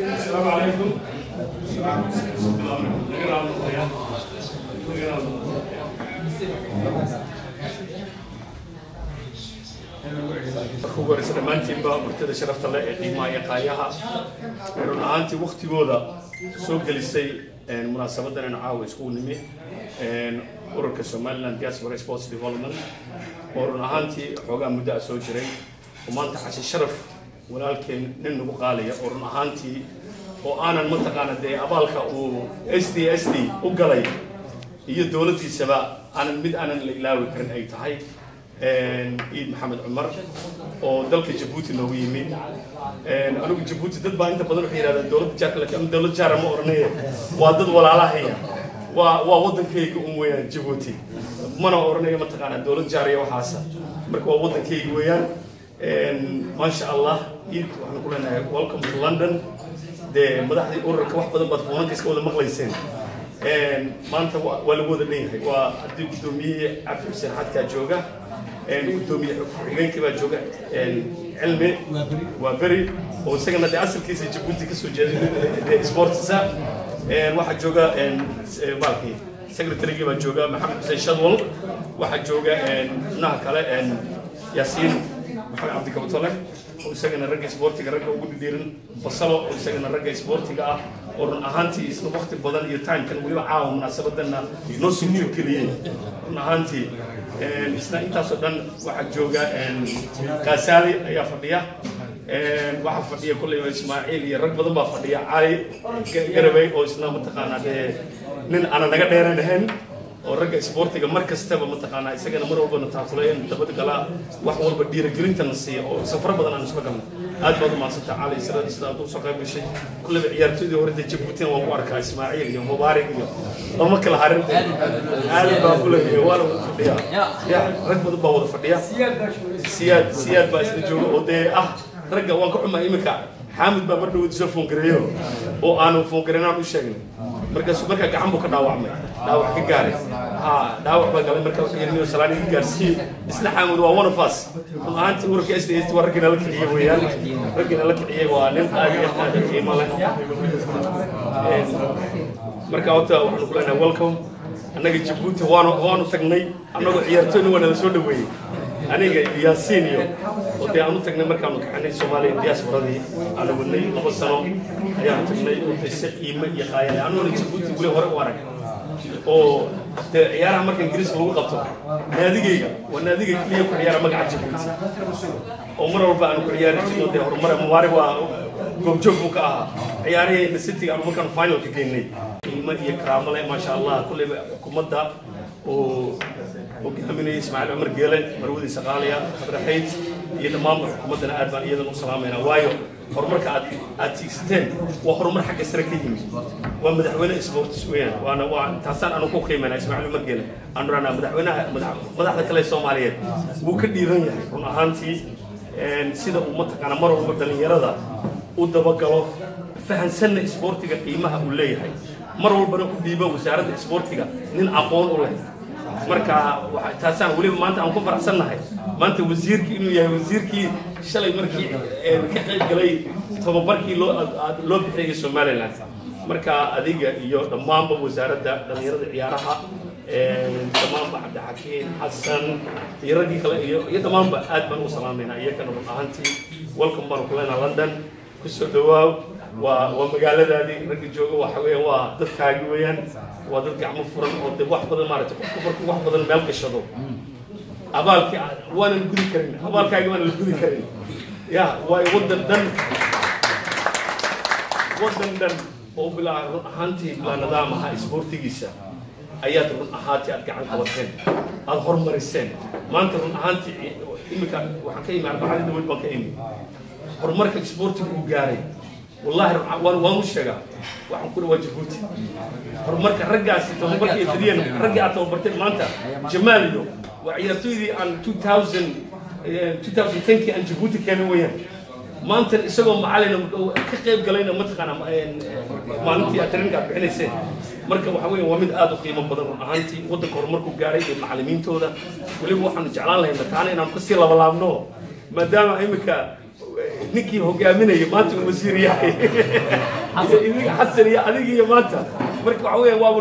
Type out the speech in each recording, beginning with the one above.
السلام عليكم. أخوة رسالة مانتي مرتدى شرفت الله إقيمة يقايها ورنا أنتي وقت جودا سوق للسي مناسبة نعاود سكون نمي أورك سومالنا دياسبرا سبورتس ديفلوبمنت ورنا أنتي حوجا مدة سوجرين وما أنت حش الشرف ولكن ننو بقالية ورنا أنتي وأنا المنطقة دي أبالك و SD وقلي هي دولتي سبا أنا اللي لاوي كرن أي تحي إيد محمد عمر ودلك جيبوتي لو يمين أنا جيبوتي ضد بقى أنت بدل حيرة الدولة جاك لك أم دولة جارة مورنية وضد ولا لا هي ووضن كيك ويا جيبوتي ما أنا أورنية منطقة الدولة جارية وحاسة مركوا وضن كيك ويا ما شاء الله إيد وإحنا كلنا welcome to London ده مدحدي أورك واحد بدل بطفونك كيسكوا ولا مغليسين ما أنت ولا بود ليه وأدي قدومي عبد الحسين حد كجوجا قدومي حجين كبا جوجا علمي وبري وسجن ده أصل كيس جيبوتي كسوجي سبورتسا واحد جوجا بالكي سكرتيري كبا جوجا محمد حسين شدول واحد جوجا نهكلا ياسين محمد عبد الكوتولك وسجن الرجل سبورتي الرجل وجود ديرن وصلوا وسجن الرجل سبورتي كا ورن أهانتي اسمه وقت بدل يتايم كان ولي عاون مناسبتنا نص مليون كلية ورن أهانتي إسنا إنت صدقن واحد جوجا كاسالي يا فدية واحد فدية كل يوم إسماعيل يرك بدل ما فدية علي قربي أو إسنا متقنا ده نن أنا نقدر نهن ورجع سبورتي كمركز تبع متقنا إسنا مرة بنتعاقلين تبدأ كلا واحد بدير جرينتن السيا أو سفر بدل أنا سبقنا هذا ما صدق علي سلا توصل قبل شيء كل عيارتي دي ورد جيبوتين ومبارك إسماعيل يوم مبارك يوم أما كل هارن هذا بقول لك ولا فدية يا رجع بدل بقول فدية سياد بس نجوا ودي رجع وانكم ما يمكن حامد بمرد وتشوفون كريو وأنا فون كرينا وشغل مركز كعمبو كداوعمي داوع كجاري داوع بقى مركز يرمي وسلاني كجارسي إسنا حامد وأنا فاس أنت ورك إستي وركنا لك إيه ويا ركنا لك إيه وانم هذه إيه مالك مركز وحنا كلنا welcome أنا جيبوتي وأنا تقني أنا عيارتني وأنا سودوي أنا ياسينيو ودي أنا تقني مركز أنا سومالي دياسبرا دي أنا بني لبس سلام أيام تقني وتسق إيم يخايل أنا جيبوتي بقول ورق أو عيار مركز إنجليز هو قطع ناديجي والناديجي كليه كعيار مركز جيبوتي عمره بقى أنا كعيار جيبوتي عمره موارد وجوجو بكا عياري نسيتي أنا مكان فاينل كجيني إيم يكرامله ما شاء الله كل كمدة وكمني إسماعيل عمر جيلة مرودي سقالية خبرحيت يدمام حكومتنا أدبان يدنا وسلامنا وايو هرمرك أتيستين وهرمر حق استراتيجي ومدحونا سبورت سويان وأنا تحسن أنا كوخي من إسماعيل عمر جيلة أنا مدحونا مدحنا كل الصوماليين وكل يرني هنا هانتي سيدا أمتك أنا مرة بدل يردا ودبقوا فهن سنة سبورتك قيمها ولاي هاي مرة بنا ديبا وسعرة سبورتك نين أقول ولا marka taasaan wali maanta aan ku faraxsanahay maanta wasiirkii inuu yahay wasiirkii shalay markii ka qayb galay tababarkii loo bixiyay Soomaaliland marka adiga iyo dhamaanba wasaaradda dhalinyarada ciyaaraha dhamaanba Cabdi Xakiin Xasan iyo ragii kale iyo dhamaanba aad baan u salaameynaa iyagana runtii welcome barkulana London ku soo dhawaaw ومقالة رجل جوجو وحوي وضد كاجويان وضد كعمو فرن وضد واحد بدل مارته كبر واحد بدل ملك الشضو أبالك وانا الجودي كرين أبالك كاجوان الجودي كرين يا وضد دن وبلا هانتي بلا نظامها سبورتي جيسا أيات هاتي أرجع عن قوتين الحرم مرسين ما أنت هانتي إمك وحكي مع بعض دول بقيم حرمك سبورتي وجاري والله وأنا مش شجع waxaan ku dhawaad Djibouti horumarka raggaasi tababarka ay fidiyeen ragga aad tababartay maanta Jamaal iyo ciyaartoydii aan 2010 aan Djibouti keenay weeyaan maanta isagoo macallin ka qayb galayna mataqaana maalintii atrinka bixinaysay marka waxa weeye waa mid aad u qiimo badan ahaantii wadanka horumarku gaaray ee macallimiintooda waliba waxaan jeclaan lahayn taana inaan ku sii labalaabno maadaama imika ninkii hogaaminaya maanta uu wasiir yahay idinka xasan iyo adiga iyo maanta marka waxa weeye waaba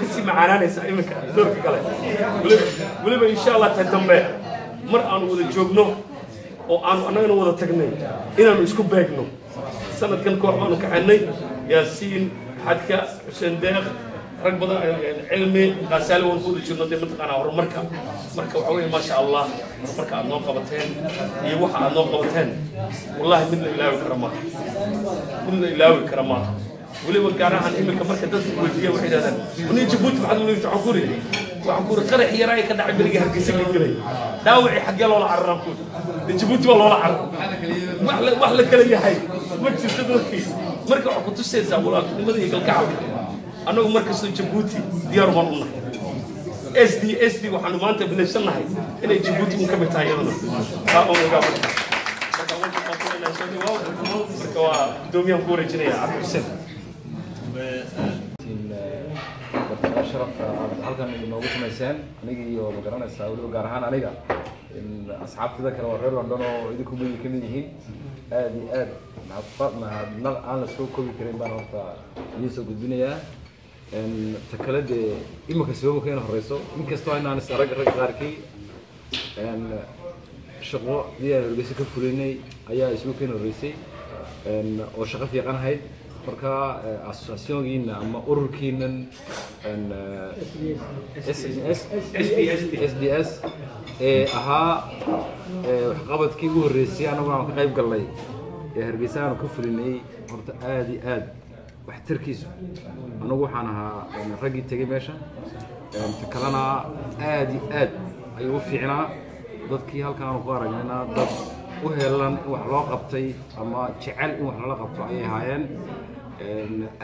ka sii macaanaanaysa imika doorka kale waliba insha Allah ta dambe mar aan wada joogno oo aan anagana wada tagnay inaanu isku beegno sanadkan koox baanu ka xidhnay yaasiin xadka xuseen deeq rag badan cilmi qasaale waan ku jirno de mataqaana horumarka marka waxa weeye ma sha Allah horumarka aad noo qabateen iyo waxa aad noo qabateen wallahi midna ilaawi karama waliba gaar ahaan imika marka dadku weydiiyay waxay yiraahdaan inay Djibouti maxaad u leeyahay xukuri waxaan ku qarax yaray ka dhacay bariga Hargeysa ka galay daawici xagee loo la carrab ku Djibouti waa loo la carrab wax la kala yahay ma jirto dadkii marka waxa ku tusaysaa walaalnimada iyo kalgacalka anagu markasta Djibouti diyaar baan u nahay SD waxaan maanta bilaysanahay inay Djibouti u ka mid tahay iyadana saa oo uga marka waxaan ku qaadanaa shaqo marka waa doomiyaan ku wareejinaya Cabdi Xuseen شرف halkan inoogu sameeyeen aniga iyo magaranaysa waliba gaar ahaan aniga in asxaabtada kale oo reer London oo idinku mid ka mid yihiin aad iyo aad mahadnaq aan la soo koobi karin baan horta idin soo gudbinayaa in takalade imika soo keen horeyso inkastoo aynaan sarag qaarkii in shaqo diyaar ka fulinay ayaa isoo keen horeysay in oo shaqo fiican ahayd marka associationkiina ama ururkiinan SDS ahaa waxqabadkii ugu horeysay anagu aan ka qayb galnay ee Hargeysa aan ka fulinay horta aad iyo aad waxtarkiisu anagu waxaan ahaa raggii tagay meesha kalena aad iyo aad ayuu fiicnaa dadkii halkan aan ku aragnayna dad u heelan in wax loo qabtay ama jecel in wax la qabto ayay haayeen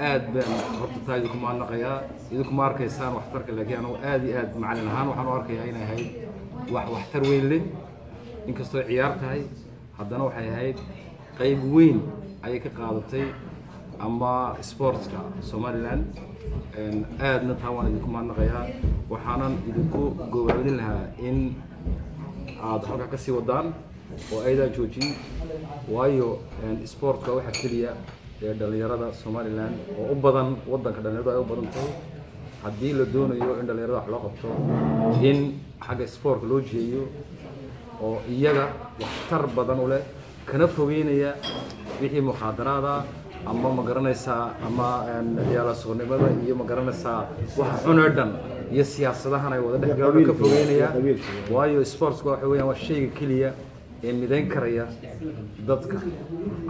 aad baan horta taagi kuma naqayaa idinku ma arkaysaan waxtarka laakiin anagu aad iyo aad macallin ahaan waxaan u arkayaa inay ahayd waxtar weyn leh inkastoo ciyaar tahay haddana waxay ahayd qayb weyn ayay ka qaadatay ama sportka Somaliland aadna taa waan idinku ma naqayaa waxaanan idinku go'aamin lahaa in aad halka ka sii wadaan oo ayda joojin waayo sportka waxa kaliya ee dhalinyarada Somaliland oo u badan wadanka dhalinyarada ay u badan tahay haddii la doonayo in dhalinyarada wax loo qabto in xagga sport loo jeeyo oo iyaga waxtar badan u leh kana fogeynaya wixii muxaadarada ama magaranaysa ama ciyaala suuqnimada iyo magaranaysa waxa xunadhan iyo siyaasadahan ay wada dhexgalaan ka fogeynaya waayo sportsku waxa weeyaan waa shayga kaliya ee midayn karaya dadka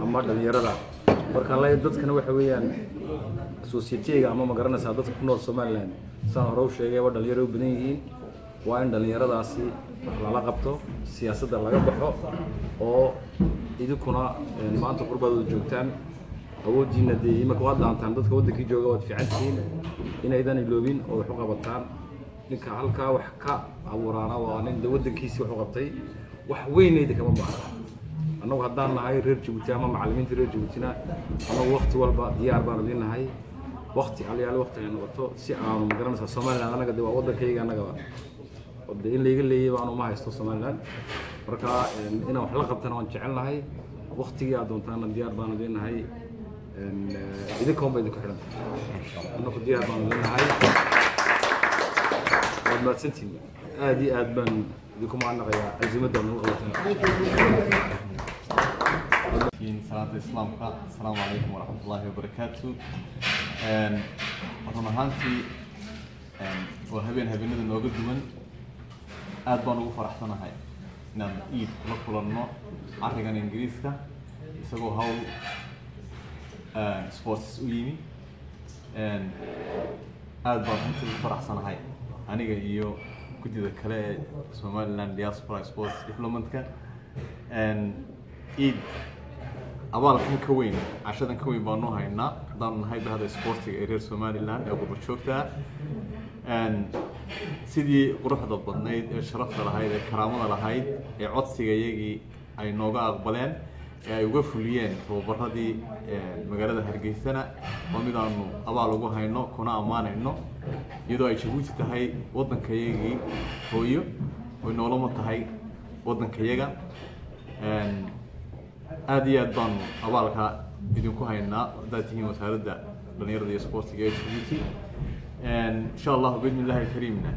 ama dhalinyarada marka la dadkana waxa weeyaan society-ga ama magaranaysa dadka ku nool Somaliland saan hore u sheegay waa dhalinyaro u badan yihiin waa in dhalinyaradaasi wax la qabto siyaasadda laga baxo oo idinkuna maanta qurbada joogtaan awoodiina de imaka wada aantaan dadka wadankii jooga wad fiicantiin inaydan iloobin oo wax u qabataan ninka halka wax ka abuurana waa nin wadankiisa wax u qabtay wax weynayda kama baahna annagu haddaan nahay reer Djibouti ama macallimiinta reer Djiboutina annagu waqti walba diyaar baan leenahay waqti aliyaal waqti ay noqoto si aan magaranaysa Somaliland anaga de waa wadankayga anaga wada in leeyahay leeyahay baan uma haysto Somaliland marka inaan wax la qabtana waan jecelnahay waqtigii aad doontaan diyaar baan leenahay idinkoon bay idinku xiran annagu diyaar baan leenahay waad santiin aad iyo aad baan idinku macnaqaya azimadda noo qabataan salaanta islaamka assalaamu calaykum waraxmatullaahi wabarakaatu run ahaantii waa habeenada nooga duwan aad baan ugu faraxsanahay inaan iid la kulanno arrigan ingiriiska isagoo hawl sports u yimi aad baan runtii ugu faraxsanahay aniga iyo gudida kale ee Somaliland Diaspora Sports Development-ka iid abaalkan ka weyn cashadan ka weyn baanu haynaa haddaan nahay bahda sportiga ee reer Somaliland ee qurbo joogta sidii quruxda badnayd ee sharafta lahayd ee karaamada lahayd ee codsiga iyagii ay nooga aqbaleen ee ay uga fuliyeen tababaradii magaalada Hargeysana oo mid aanu abaal ugu hayno kuna amaanayno iyadoo ay Djibouti tahay waddanka iyagii hooyo oo noolama tahay waddanka iyaga aad iyo aad baan abaalka idinku haynaa haddaad tihiin wasaaradda dhalinyarada iyo sportiga ee Djibouti insha Allah bismillaahi kariimna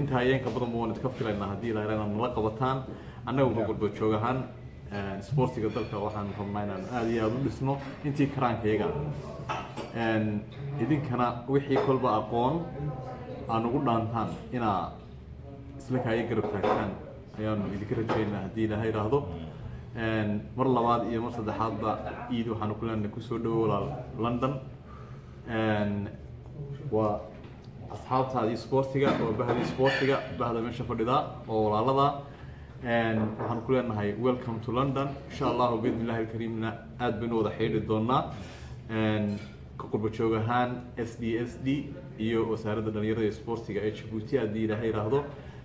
inta ayeenka badan baan iska filaynaa haddii la yiraahdo nala qabataan annagu qurbo joog ahaan sportiga dalka waxaan rabnaa inaan aad iyo aad u dhisno intii karaankayaga idinkana wixii kolba aqoon aan ugu dhaantaan inaa isla kaaya garab taagtaan ayaanu idinka rajaynaa haddii ilaahay yiraahdo mar labaad iyo mar saddexaadba iid waxaanu ku leenahay kusoo dhawow walaal London waa asxaabtaadii sportiga oo bahda sportiga bahda meesha fadhida oo walaalada waxaan ku leenahay welcome to London insha Allah bismillaahi kariimna aad baynu wada xiriiri doonaa ka qurbo joog ahaan SDSD iyo wasaaradda dhalinyarada iyo sportiga ee Djibouti haddii ilaahay yiraahdo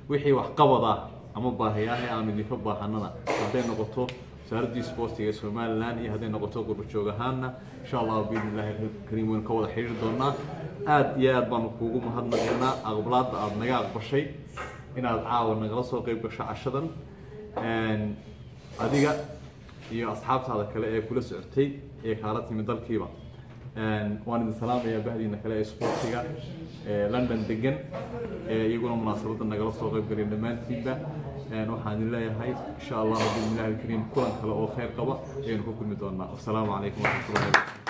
wixii wax qabada ama baahiyaha aan idinka baahanana hadday noqoto wasaaradda sportiga ee Somaliland iyo hadday noqoto qurbo joog ahaanna insha Allah bismillaahi kariim waan ka wada xiriiri doonaa aad iyo aad baan kuugu mahadnaqaynaa aqbalaadda aad naga aqbashay inaad caawa nagala soo qayb gasho cashadan adiga iyo asxaabtaada kale ee kula socotay ee kaala timid dalkiiba waan idin salaamayaa bahdiina kale ee sportiga London degan iyaguna munaasabadda nagala soo qayb galay dhammaantiinba waxaan idin leeyahay insha Allah bismillaahi kariim kulan kale oo khayr qaba ayaynu ku kulmi doonaa assalaamu calaykum wa rahmatullaahi